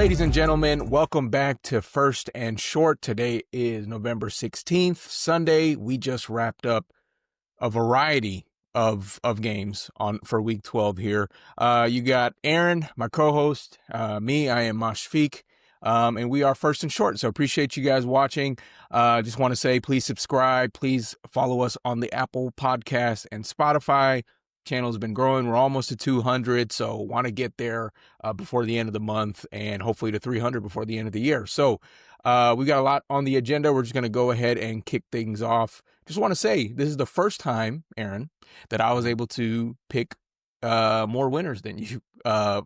Ladies and gentlemen, welcome back to First and Short. Today is November 16th, Sunday. We just wrapped up a variety of games for week 12 here. You got Aaron, my co-host, me, I am Mashfik, and we are First and Short. So appreciate you guys watching. Just want to say, please subscribe. Please follow us on the Apple Podcast and Spotify. Channel's been growing. We're almost to 200, so want to get there before the end of the month and hopefully to 300 before the end of the year. So we got a lot on the agenda. We're just going to go ahead and kick things off. Just want to say this is the first time, Aaron, that I was able to pick more winners than you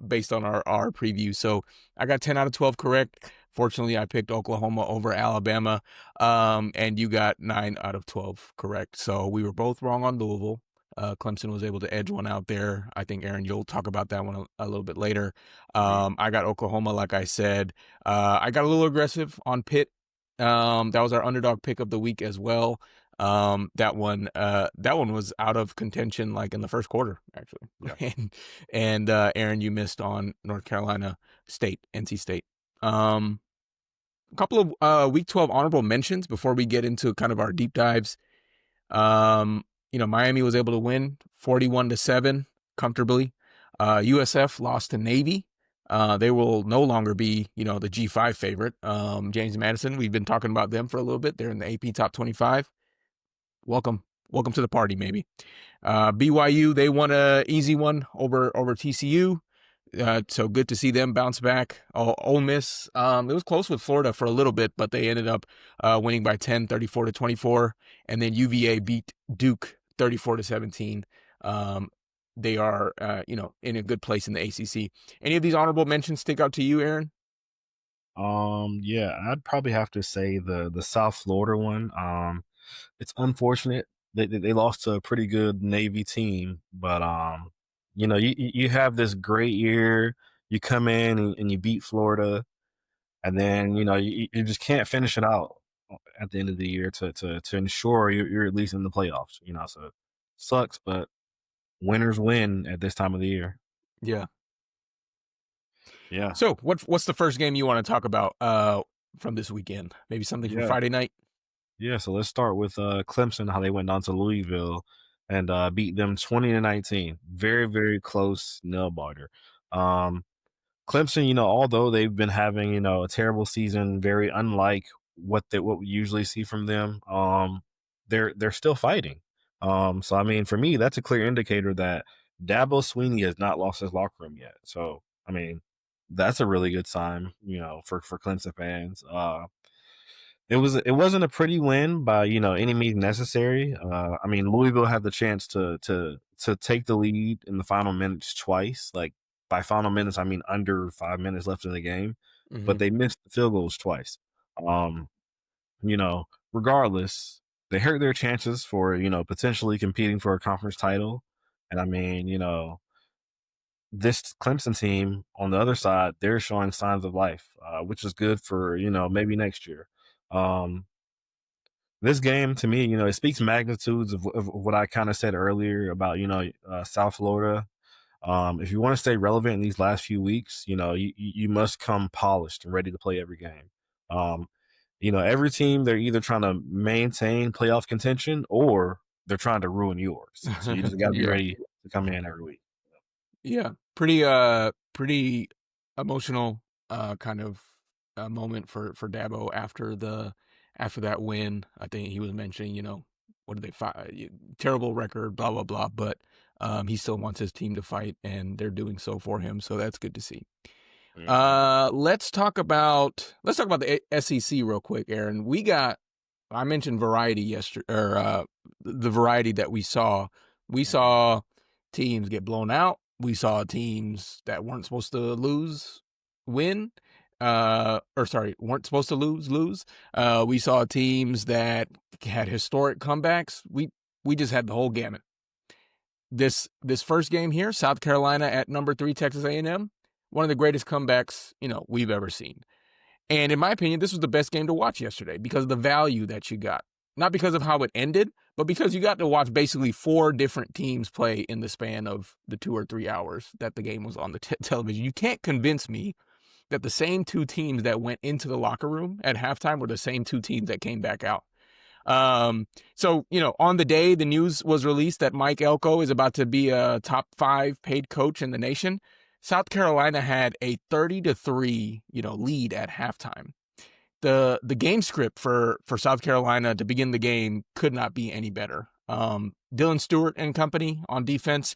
based on our preview. So I got 10 out of 12 correct. Fortunately, I picked Oklahoma over Alabama, and you got 9 out of 12 correct. So we were both wrong on Louisville. Clemson was able to edge one out there. I think, Aaron, you'll talk about that one a little bit later. I got Oklahoma, like I said. I got a little aggressive on Pitt. That was our underdog pick of the week as well. That one was out of contention like in the first quarter, actually. Yeah. and Aaron, you missed on North Carolina State, NC State. A couple of week 12 honorable mentions before we get into kind of our deep dives. Miami was able to win 41-7 comfortably. USF lost to Navy. They will no longer be, the G5 favorite. James Madison, we've been talking about them for a little bit. They're in the AP Top 25. Welcome to the party, maybe. BYU, they won an easy one over TCU. So good to see them bounce back. Ole Miss, it was close with Florida for a little bit, but they ended up winning by 10, 34-24. And then UVA beat Duke 34-17. They are, in a good place in the ACC. Any of these honorable mentions stick out to you, Aaron? Yeah, I'd probably have to say the South Florida one. It's unfortunate they lost to a pretty good Navy team, but you have this great year, you come in and you beat Florida, and then you just can't finish it out at the end of the year to ensure you're at least in the playoffs. So it sucks, but winners win at this time of the year. Yeah. Yeah. So what's the first game you want to talk about from this weekend? Maybe something from Friday night? Yeah, so let's start with Clemson, how they went down to Louisville and beat them 20-19. Very, very close nail biter. Clemson, although they've been having, a terrible season, very unlike what we usually see from them, they're still fighting. So I mean, for me, that's a clear indicator that Dabo Swinney has not lost his locker room yet. So I mean, that's a really good sign, for Clemson fans. It wasn't a pretty win by any means necessary. I mean, Louisville had the chance to take the lead in the final minutes twice. Like by final minutes, I mean under 5 minutes left in the game, but they missed the field goals twice. Regardless, they hurt their chances for potentially competing for a conference title. And I mean, this Clemson team on the other side, they're showing signs of life, which is good for maybe next year. This game to me, it speaks magnitudes of what I kind of said earlier about South Florida. If you want to stay relevant in these last few weeks, you must come polished and ready to play every game. Every team, they're either trying to maintain playoff contention or they're trying to ruin yours. So you just got to be ready to come in every week. Yeah, pretty emotional kind of moment for Dabo after that win. I think he was mentioning, what did they fight? Terrible record, blah blah blah. But he still wants his team to fight, and they're doing so for him. So that's good to see. Let's talk about the SEC real quick, Aaron. I mentioned variety yesterday, or the variety that we saw. We saw teams get blown out. We saw teams that weren't supposed to lose win. Weren't supposed to lose. We saw teams that had historic comebacks. We just had the whole gamut. This first game here, South Carolina at number 3, Texas A&M, one of the greatest comebacks, we've ever seen. And in my opinion, this was the best game to watch yesterday because of the value that you got. Not because of how it ended, but because you got to watch basically 4 different teams play in the span of the 2 or 3 hours that the game was on the television. You can't convince me that the same two teams that went into the locker room at halftime were the same two teams that came back out. So, on the day the news was released that Mike Elko is about to be a top 5 paid coach in the nation, South Carolina had a 30-3, lead at halftime. The game script for South Carolina to begin the game could not be any better. Dylan Stewart and company on defense,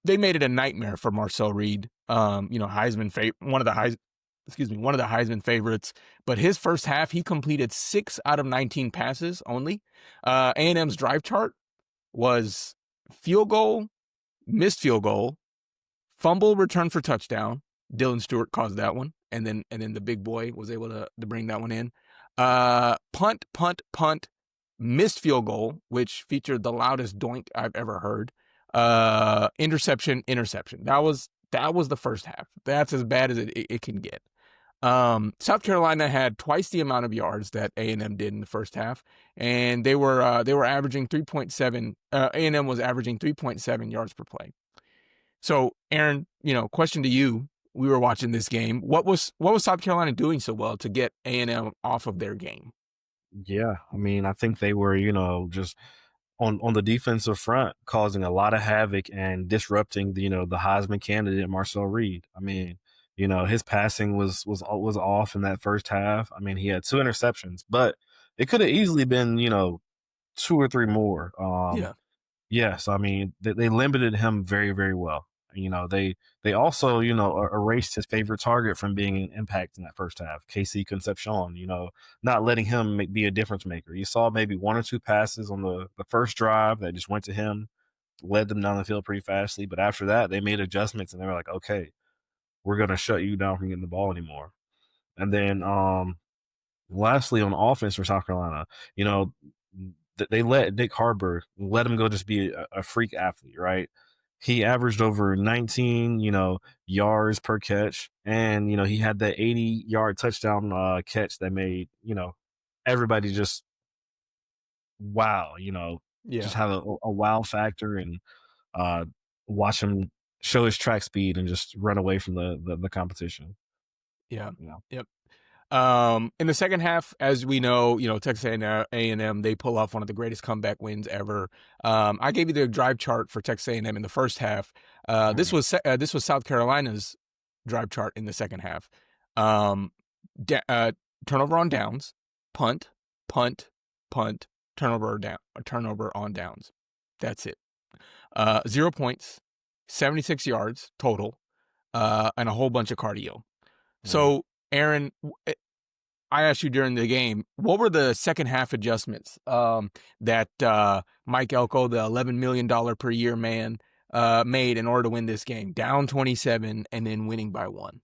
they made it a nightmare for Marcel Reed. Heisman one of the Heisman favorites. But his first half, he completed 6 out of 19 passes only. A&M's drive chart was field goal, missed field goal, fumble, return for touchdown. Dylan Stewart caused that one, and then the big boy was able to bring that one in. Punt, missed field goal, which featured the loudest doink I've ever heard. Interception. That was the first half. That's as bad as it can get. South Carolina had twice the amount of yards that A&M did in the first half, and they were averaging 3.7. A&M was averaging 3.7 yards per play. So, Aaron, question to you: we were watching this game. What was South Carolina doing so well to get A&M off of their game? Yeah, I mean, I think they were, just on the defensive front, causing a lot of havoc and disrupting the Heisman candidate Marcel Reed. I mean, his passing was off in that first half. I mean, he had 2 interceptions, but it could have easily been 2 or 3 more. Yeah. Yes, I mean they limited him very, very well. They also erased his favorite target from being an impact in that first half, KC Concepcion. Not letting him be a difference maker. You saw maybe 1 or 2 passes on the first drive that just went to him, led them down the field pretty fastly. But after that, they made adjustments and they were like, okay, we're gonna shut you down from getting the ball anymore. And then lastly, on offense for South Carolina, they let Nick Harbaugh let him go just be a freak athlete, right? He averaged over 19, yards per catch, and he had that 80-yard touchdown catch that made everybody just wow, Yeah. just have a wow factor and uh, watch him show his track speed and just run away from the competition. Yeah. You know, Yep. In the second half, as we know, Texas A&M, they pull off one of the greatest comeback wins ever. I gave you the drive chart for Texas A&M in the first half. This Mhm. was South Carolina's drive chart in the second half. Um, Turnover on downs, punt, punt, punt, turnover on downs. That's it. 0 points, 76 yards total, and a whole bunch of cardio. Mhm. So, Aaron, I asked you during the game, what were the second half adjustments that Mike Elko, the $11 million per year man, made in order to win this game? Down 27 and then winning by 1.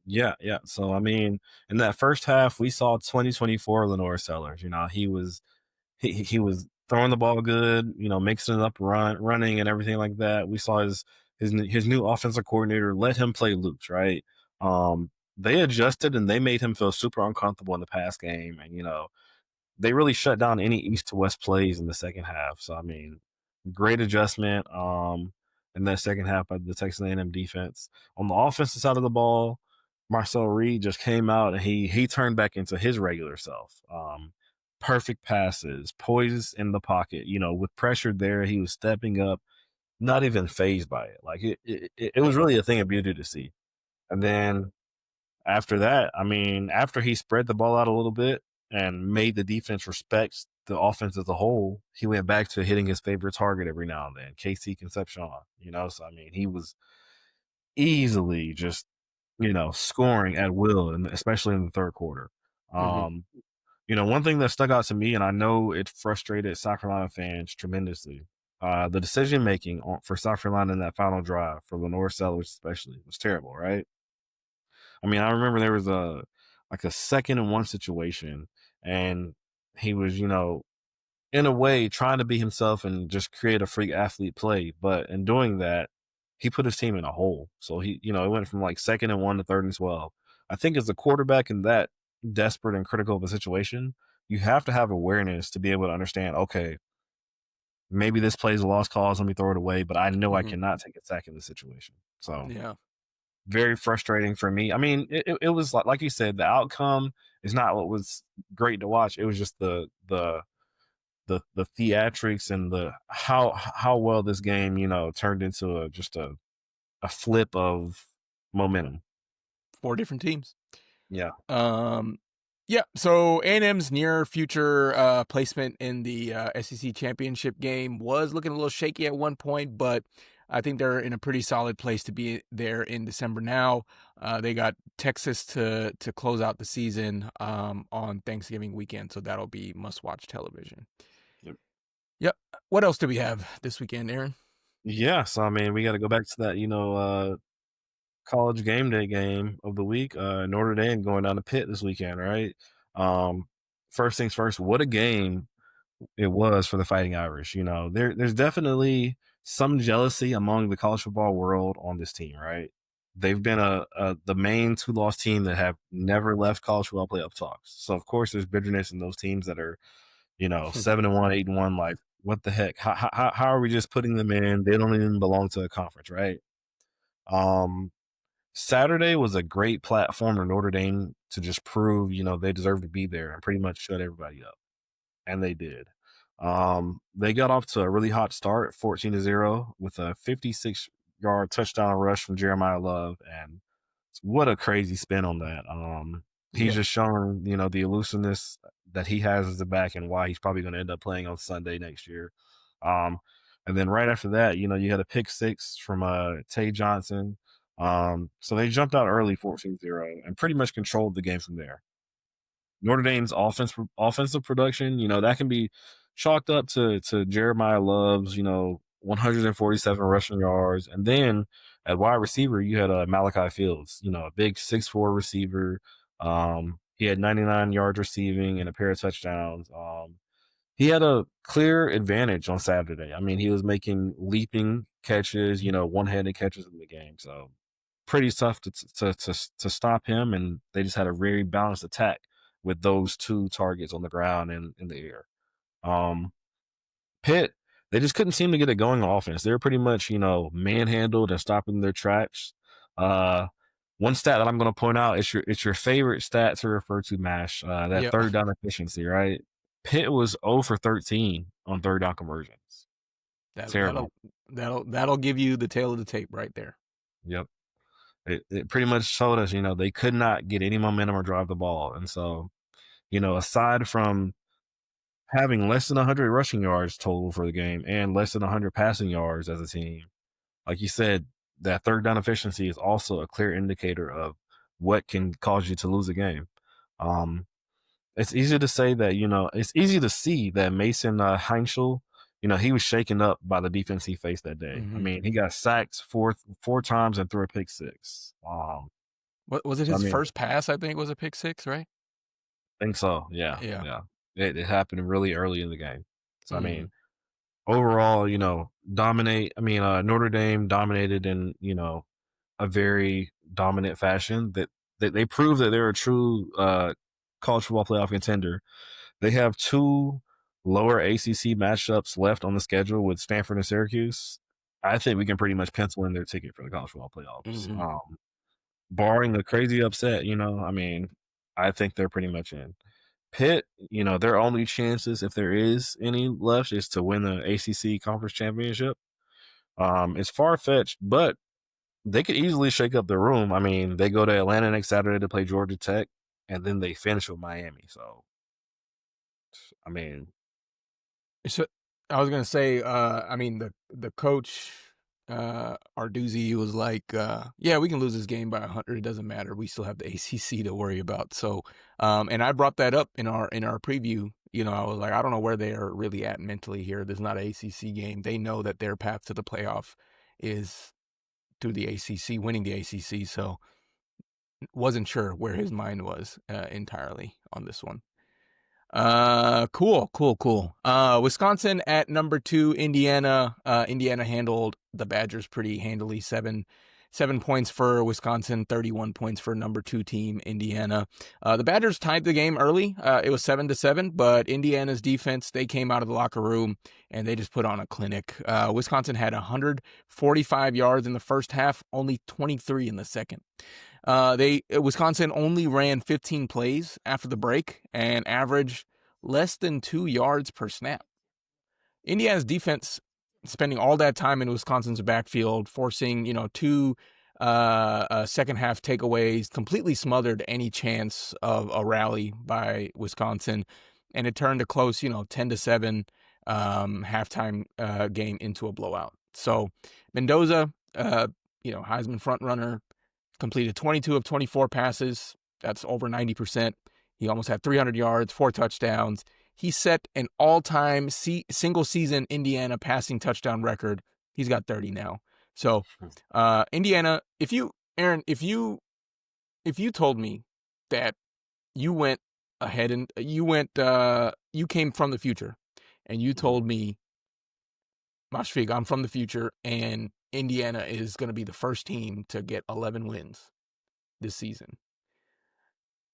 Yeah, yeah. So I mean, in that first half, we saw 2024 Lenore Sellers. He was throwing the ball good, mixing it up, running and everything like that. We saw his new offensive coordinator let him play loose, right? They adjusted and they made him feel super uncomfortable in the pass game, and they really shut down any east to west plays in the second half. So I mean, great adjustment in that second half by the Texas A&M defense. On the offensive side of the ball, Marcel Reed just came out and he turned back into his regular self. Perfect passes, poise in the pocket. With pressure there, he was stepping up, not even phased by it. Like it was really a thing of beauty to see. And then after that, I mean, after he spread the ball out a little bit and made the defense respect the offense as a whole, he went back to hitting his favorite target every now and then, KC Concepcion. So I mean, he was easily just scoring at will, and especially in the third quarter. Mm-hmm. Um, one thing that stuck out to me, and I know it frustrated South Carolina fans tremendously. The decision making for South Carolina in that final drive for Lenore Sellers, especially, was terrible, right? I mean, I remember there was a 2nd-and-1 situation, and he was, in a way trying to be himself and just create a freak athlete play. But in doing that, he put his team in a hole. So it went from like 2nd-and-1 to 3rd-and-12. I think as a quarterback in that desperate and critical of a situation, you have to have awareness to be able to understand, okay, maybe this plays a lost cause, let me throw it away, but I know I Mm-hmm. cannot take a sack in this situation. So Yeah. very frustrating for me. I mean, it was like you said, the outcome is not what was great to watch. It was just the theatrics and the how well this game, turned into just a flip of momentum. Four different teams. Yeah. Um, yeah. So A&M's near future placement in the SEC championship game was looking a little shaky at one point, but I think they're in a pretty solid place to be there in December now. They got Texas to close out the season on Thanksgiving weekend, so that'll be must watch television. Yep. Yep. What else do we have this weekend, Aaron? Yeah, so I mean, we got to go back to that, college game day game of the week. Notre Dame going down to Pitt this weekend, right? Um, First things first, what a game it was for the Fighting Irish. There's definitely some jealousy among the college football world on this team, right? They've been the main two-loss team that have never left college football playoff talks. So of course, there's bitterness in those teams that are, 7-1, 8-1. Like, what the heck? How are we just putting them in? They don't even belong to a conference, right? Um, Saturday was a great platform for Notre Dame to just prove, they deserve to be there and pretty much shut everybody up. And they did. They got off to a really hot start, 14-0, with a 56-yard touchdown rush from Jeremiah Love. And what a crazy spin on that. He's Yeah. just showing, the elusiveness that he has as a back and why he's probably going to end up playing on Sunday next year. Um, and then right after that, you had a pick six from Tay Johnson. So they jumped out early 14-0 and pretty much controlled the game from there. Notre Dame's offensive production, that can be chalked up to Jeremiah Love's, 147 rushing yards. And then at wide receiver, you had Malachi Fields, a big 6'4" receiver. He had 99 yards receiving and a pair of touchdowns. He had a clear advantage on Saturday. I mean, he was making leaping catches, one-handed catches in the game. So pretty tough to stop him. And they just had a very balanced attack with those two targets on the ground and in the air. Um, Pitt, they just couldn't seem to get it going on offense. They were pretty much, manhandled and stopping their tracks. Uh, One stat that I'm going to point out, it's your favorite stat to refer to, Mash, that Yeah. third down efficiency, right? Pitt was 0 for 13 on third down conversions. That Terrible. that'll give you the tail of the tape right there. Yep. It pretty much showed us, they could not get any momentum or drive the ball. And so, aside from having less than 100 rushing yards total for the game and less than 100 passing yards as a team, like you said, that third down efficiency is also a clear indicator of what can cause you to lose a game. Um, it's easy to say that, it's easy to see that Mason Heinschel, he was shaken up by the defense he faced that day. I Mm-hmm. mean, he got sacked four times and threw a pick six. What was it? I His mean, first pass, I think, was a pick six, right? I think so. Yeah, Yeah. yeah. It happened really early in the game. So I Mm-hmm. mean, overall, dominate. I mean, Notre Dame dominated in a very dominant fashion. That they prove that they're a true college football playoff contender. They have two lower ACC matchups left on the schedule with Stanford and Syracuse. I think we can pretty much pencil in their ticket for the college football playoffs. Mm-hmm. Barring a crazy upset, I mean, I think they're pretty much in. Pitt, their only chances, if there is any left, is to win the ACC conference championship. It's far fetched, but they could easily shake up the room. I mean, they go to Atlanta next Saturday to play Georgia Tech, and then they finish with Miami. So, I mean, So I was gonna say, I mean the coach, Arduzzi was like, yeah, we can lose this game by 100. It doesn't matter. We still have the ACC to worry about. So, and I brought that up in our preview. I was like, I don't know where they are really at mentally here. There's not an ACC game. They know that their path to the playoff is through the ACC, winning the ACC. So, wasn't sure where his mind was entirely on this one. Cool. Wisconsin at number 2, Indiana. Indiana handled the Badgers pretty handily, 7 7 points for Wisconsin, 31 points for number 2 team Indiana. The Badgers tied the game early. It was 7-7, but Indiana's defense, they came out of the locker room and they just put on a clinic. Wisconsin had 145 yards in the first half, only 23 in the second. Wisconsin only ran 15 plays after the break and averaged less than 2 yards per snap. Indiana's defense spending all that time in Wisconsin's backfield, forcing, two second half takeaways, completely smothered any chance of a rally by Wisconsin. And it turned a close, 10-7 halftime game into a blowout. So Mendoza, Heisman front runner, completed 22 of 24 passes. That's over 90%. He almost had 300 yards, 4 touchdowns. He set an all-time single season Indiana passing touchdown record. He's got 30 now. So, Indiana, Aaron, if you told me that you went ahead and you came from the future and you told me, Mashfik, I'm from the future and Indiana is going to be the first team to get 11 wins this season.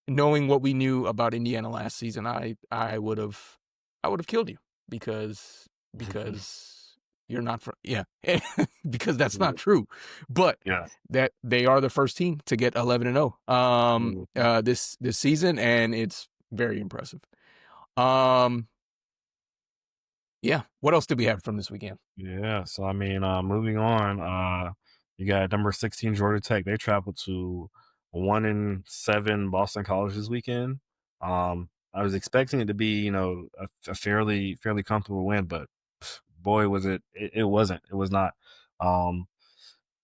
Knowing what we knew about Indiana last season, I would have killed you because you're not from because that's not true. But Yeah. that they are the first team to get 11-0 this season, and it's very impressive. Yeah. What else did we have from this weekend? Yeah. So I mean, moving on, you got number 16 Georgia Tech. They traveled to 1-7 Boston College this weekend. I was expecting it to be, a fairly comfortable win, but boy, was it wasn't. It was not.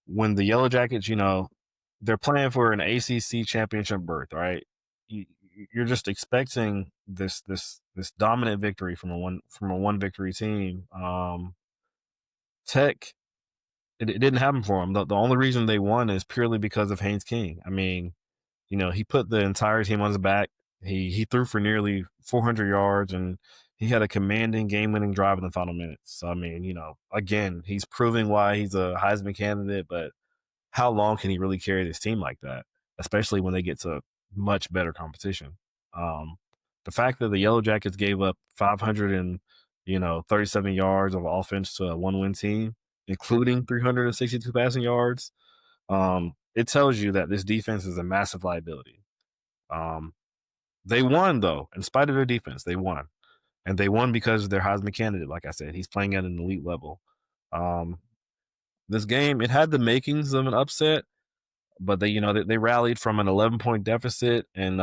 When the Yellow Jackets, they're playing for an ACC championship berth, right? You're just expecting this dominant victory from a one victory team. Tech, it didn't happen for them. The only reason they won is purely because of Haynes King. I mean, he put the entire team on his back. He threw for nearly 400 yards, and he had a commanding game-winning drive in the final minutes. So I mean, again, he's proving why he's a Heisman candidate, but how long can he really carry this team like that, especially when they get to much better competition? The fact that the Yellow Jackets gave up 537 yards of offense to a one-win team, including 362 passing yards, it tells you that this defense is a massive liability. They won, though. In spite of their defense, they won. And they won because of their Heisman candidate. Like I said, he's playing at an elite level. This game, it had the makings of an upset, but they rallied from an 11-point deficit and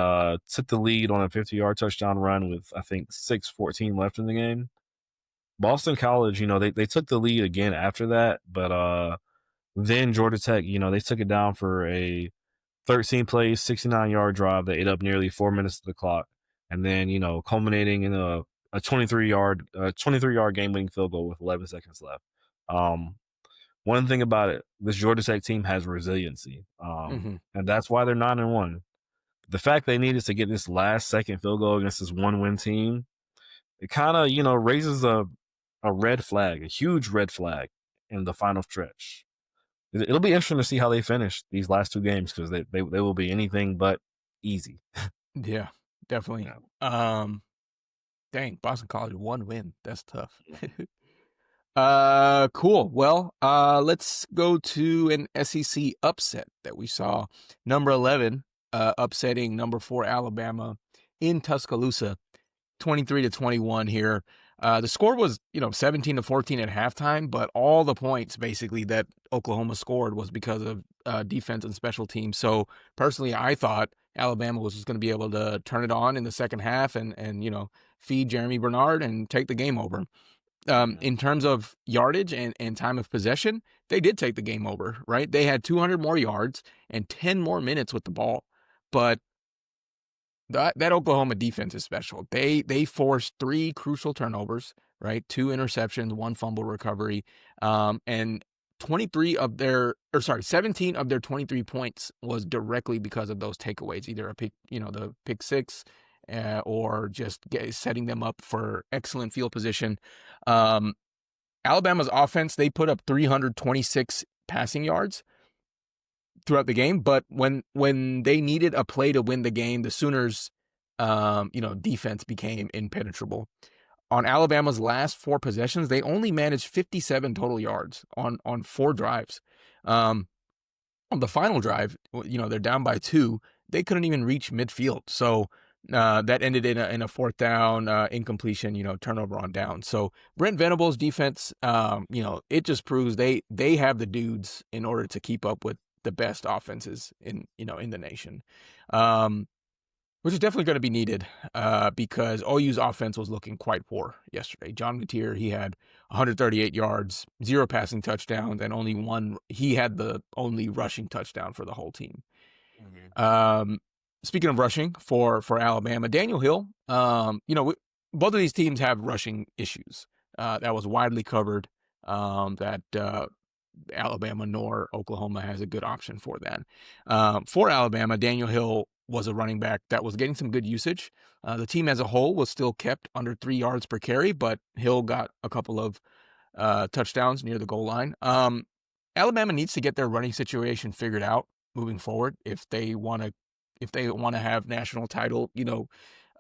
took the lead on a 50-yard touchdown run with, I think, 6:14 left in the game. Boston College, they took the lead again after that, but then Georgia Tech, they took it down for a 13 plays, 69-yard drive that ate up nearly 4 minutes of the clock, and then culminating in a 23-yard game-winning field goal with 11 seconds left. One thing about it, this Georgia Tech team has resiliency, and that's why they're 9-1. The fact they needed to get this last second field goal against this one-win team, it kind of raises a red flag, a huge red flag in the final stretch. It'll be interesting to see how they finish these last 2 games because they will be anything but easy. Yeah, definitely. Dang, Boston College 1 win. That's tough. Cool. Well, let's go to an SEC upset that we saw. Number 11, upsetting number 4 Alabama in Tuscaloosa, 23-21 here. The score was, 17-14 at halftime, but all the points basically that Oklahoma scored was because of defense and special teams. So personally, I thought Alabama was just going to be able to turn it on in the second half and feed Jeremy Bernard and take the game over. In terms of yardage and time of possession, they did take the game over, right? They had 200 more yards and 10 more minutes with the ball. But that Oklahoma defense is special. They forced 3 crucial turnovers, right? 2 interceptions, 1 fumble recovery, and 17 of their 23 points was directly because of those takeaways, either a pick, the pick 6, or just setting them up for excellent field position. Alabama's offense, they put up 326 passing yards, throughout the game. But when they needed a play to win the game, the Sooners, defense became impenetrable. On Alabama's last 4 possessions, they only managed 57 total yards on 4 drives. On the final drive, they're down by 2. They couldn't even reach midfield. So that ended in a fourth down incompletion, turnover on down. So Brent Venables' defense, it just proves they have the dudes in order to keep up with the best offenses in the nation. Which is definitely going to be needed because OU's offense was looking quite poor yesterday. John Gutierrez, he had 138 yards, 0 passing touchdowns, and only one. He had the only rushing touchdown for the whole team. Mhm. Speaking of rushing for Alabama, Daniel Hill, both of these teams have rushing issues. That was widely covered that Alabama nor Oklahoma has a good option for that. For Alabama, Daniel Hill was a running back that was getting some good usage. The team as a whole was still kept under 3 yards per carry, but Hill got a couple of touchdowns near the goal line. Alabama needs to get their running situation figured out moving forward if they want to have national title,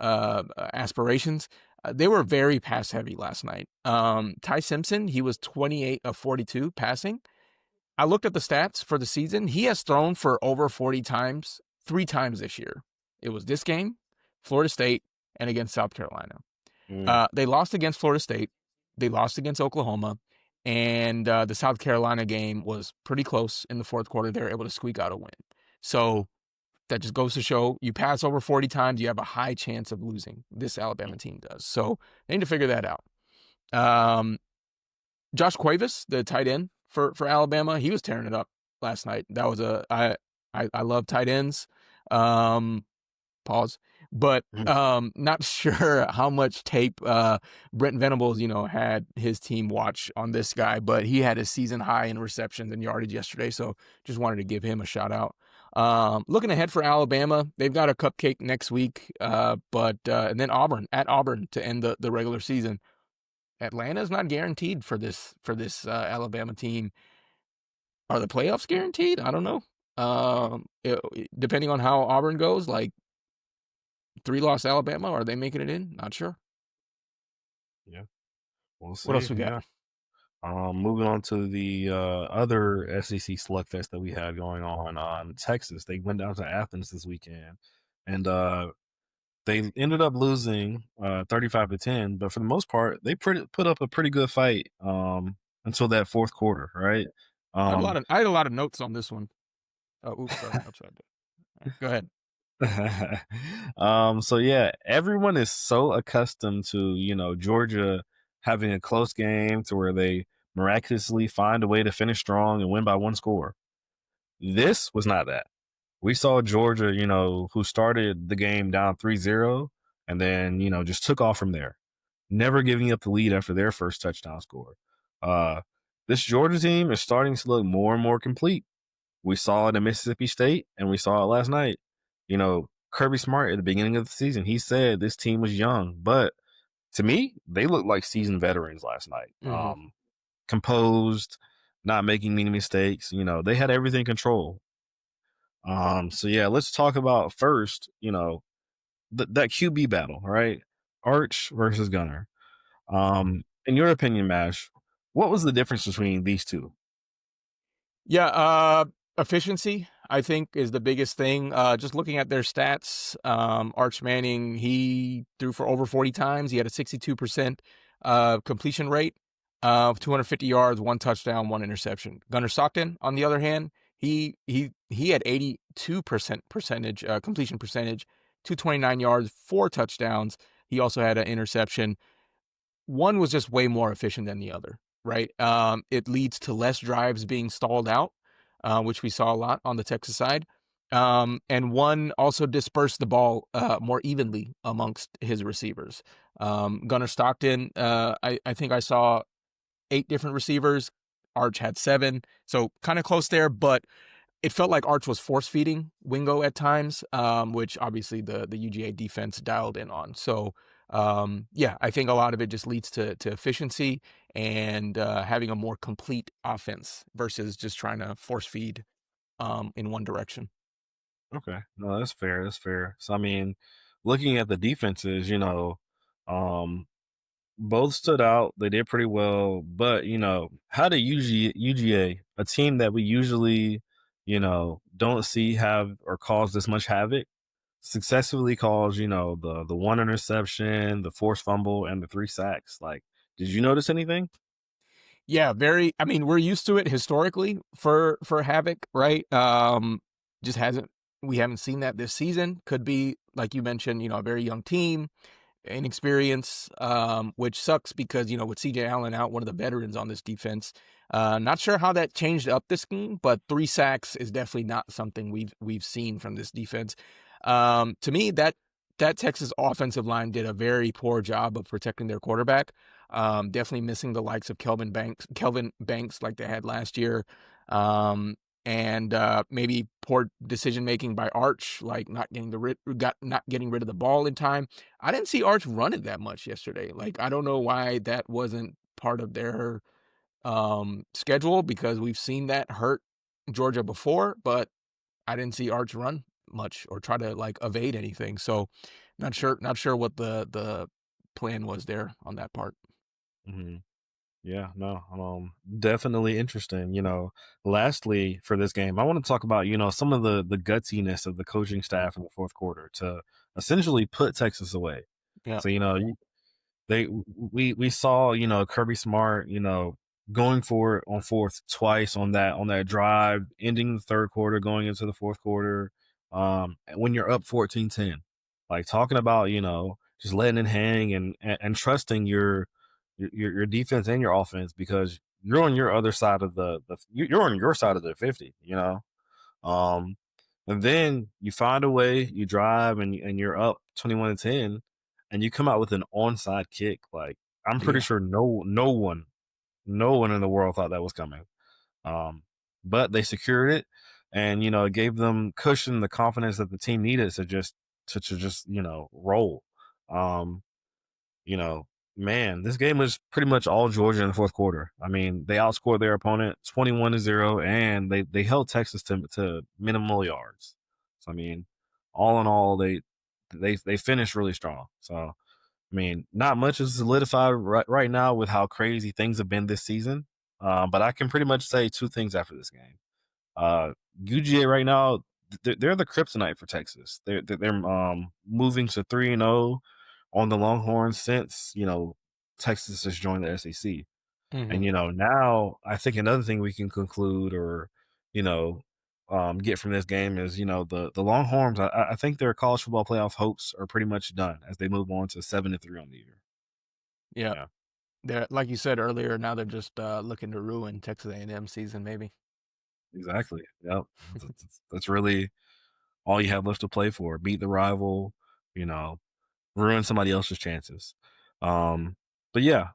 aspirations. They were very pass heavy last night. Ty Simpson, he was 28 of 42 passing. I looked at the stats for the season. He has thrown for over 40 times, 3 times this year. It was this game, Florida State, and against South Carolina. Mm. They lost against Florida State. They lost against Oklahoma. And the South Carolina game was pretty close in the fourth quarter. They were able to squeak out a win. So that just goes to show you pass over 40 times, you have a high chance of losing. This Alabama team does. So they need to figure that out. Josh Cuevas, the tight end for Alabama, he was tearing it up last night. That was I love tight ends. Pause. But not sure how much tape Brent Venables, had his team watch on this guy, but he had a season high in receptions and yardage yesterday, so just wanted to give him a shout out. Looking ahead for Alabama, they've got a cupcake next week, but and then at Auburn to end the regular season. Atlanta's not guaranteed for this Alabama team. Are the playoffs guaranteed? I don't know. Depending on how Auburn goes, like 3-loss Alabama, are they making it in? Not sure. Yeah, we'll What else see. we got? Yeah. Moving on to the other SEC slugfest that we had going on. Texas, they went down to Athens this weekend, and they ended up losing 35-10. But for the most part, they put up a pretty good fight until that fourth quarter, right? Um, I had a lot of notes on this one. Oh, oops, sorry, upside down. Go ahead. so yeah, everyone is so accustomed to, Georgia having a close game to where they miraculously find a way to finish strong and win by 1 score. This was not that. We saw Georgia, who started the game down 3-0 and then, just took off from there, never giving up the lead after their first touchdown score. Uh, this Georgia team is starting to look more and more complete. We saw it in Mississippi State, and we saw it last night. Kirby Smart at the beginning of the season, he said this team was young, but to me, they looked like seasoned veterans last night. Mm-hmm. Composed, not making many mistakes. They had everything controlled. So yeah, let's talk about first, that QB battle, right? Arch versus Gunner. In your opinion, Mash, what was the difference between these two? Yeah, efficiency, I think, is the biggest thing. Just looking at their stats, Arch Manning, he threw for over 40 times. He had a 62% completion rate, 250 yards, 1 touchdown, 1 interception. Gunnar Stockton, on the other hand, he had 82% completion percentage, 229 yards, 4 touchdowns. He also had an interception. One was just way more efficient than the other, right? It leads to less drives being stalled out, which we saw a lot on the Texas side. And one also dispersed the ball more evenly amongst his receivers. Gunnar Stockton, I think I saw 8 different receivers. Arch had 7, so kind of close there, but it felt like Arch was force feeding Wingo at times, which obviously the UGA defense dialed in on. So yeah, I think a lot of it just leads to efficiency and having a more complete offense versus just trying to force feed. in one direction. Okay. No, that's fair. That's fair. So I mean, looking at the defenses, um, both stood out. They did pretty well, but how did UGA, a team that we usually, don't see have or cause this much havoc, successfully cause, the one interception, the forced fumble, and the three sacks. Like, did you notice anything? Yeah, very. I mean, we're used to it historically for Havoc, right? Just hasn't we haven't seen that this season. Could be like you mentioned, a very young team, inexperience, which sucks because with CJ Allen out, one of the veterans on this defense. Not sure how that changed up this game, but three sacks is definitely not something we've seen from this defense. To me, that Texas offensive line did a very poor job of protecting their quarterback. Definitely missing the likes of Kelvin Banks like they had last year. And maybe poor decision making by Arch, like not getting rid of the ball in time. I didn't see Arch run it that much yesterday. Like I don't know why that wasn't part of their schedule because we've seen that hurt Georgia before, but I didn't see Arch run much or try to like evade anything. So not sure what the plan was there on that part. Hmm. Yeah, no, definitely interesting. Lastly for this game, I want to talk about some of the gutsiness of the coaching staff in the fourth quarter to essentially put Texas away. Yeah. So they we saw Kirby Smart going for it on fourth twice on that drive, ending the third quarter, going into the fourth quarter. When you're up 14-10, like talking about just letting it hang and trusting your defense and your offense because you're on your other side of you're on your side of the 50. Um, and then you find a way, you drive, and you're up 21-10, and you come out with an onside kick. Like I'm pretty Yeah. sure no one in the world thought that was coming. Um, but they secured it, and it gave them cushion, the confidence that the team needed to just roll. Um, you know, Man, this game was pretty much all Georgia in the fourth quarter. I mean, they outscored their opponent 21-0, and they held Texas to minimal yards. So I mean, all in all, they finished really strong. So I mean, not much is solidified right now with how crazy things have been this season. But I can pretty much say two things after this game. Uh, UGA right now, they're the kryptonite for Texas. They're moving to 3-0 on the Longhorns since Texas has joined the SEC. And Hmm. now I think another thing we can conclude or you know get from this game is the Longhorns. I think their college football playoff hopes are pretty much done as they move on to 7-3 on the year. Yeah. Yeah, They're like you said earlier. Now they're just looking to ruin Texas A&M season, maybe. exactly. Yep, that's really all you have left to play for. Beat the rival. You know, ruin somebody else's chances. Um, but yeah,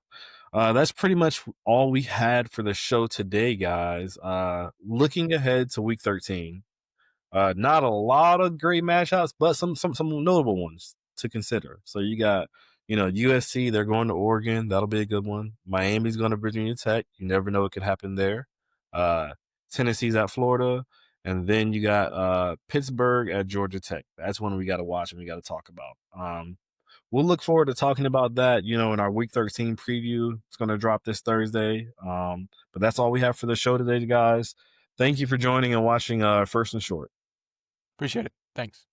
that's pretty much all we had for the show today, guys. Looking ahead to week 13, not a lot of great matchups, but some notable ones to consider. So you got, USC, they're going to Oregon. That'll be a good one. Miami's going to Virginia Tech. You never know what could happen there. Uh, Tennessee's at Florida. And then you got Pittsburgh at Georgia Tech. That's one we got to watch and we got to talk about. We'll look forward to talking about that, in our Week 13 preview. It's going to drop this Thursday. But that's all we have for the show today, guys. Thank you for joining and watching First and Short. Appreciate it. Thanks.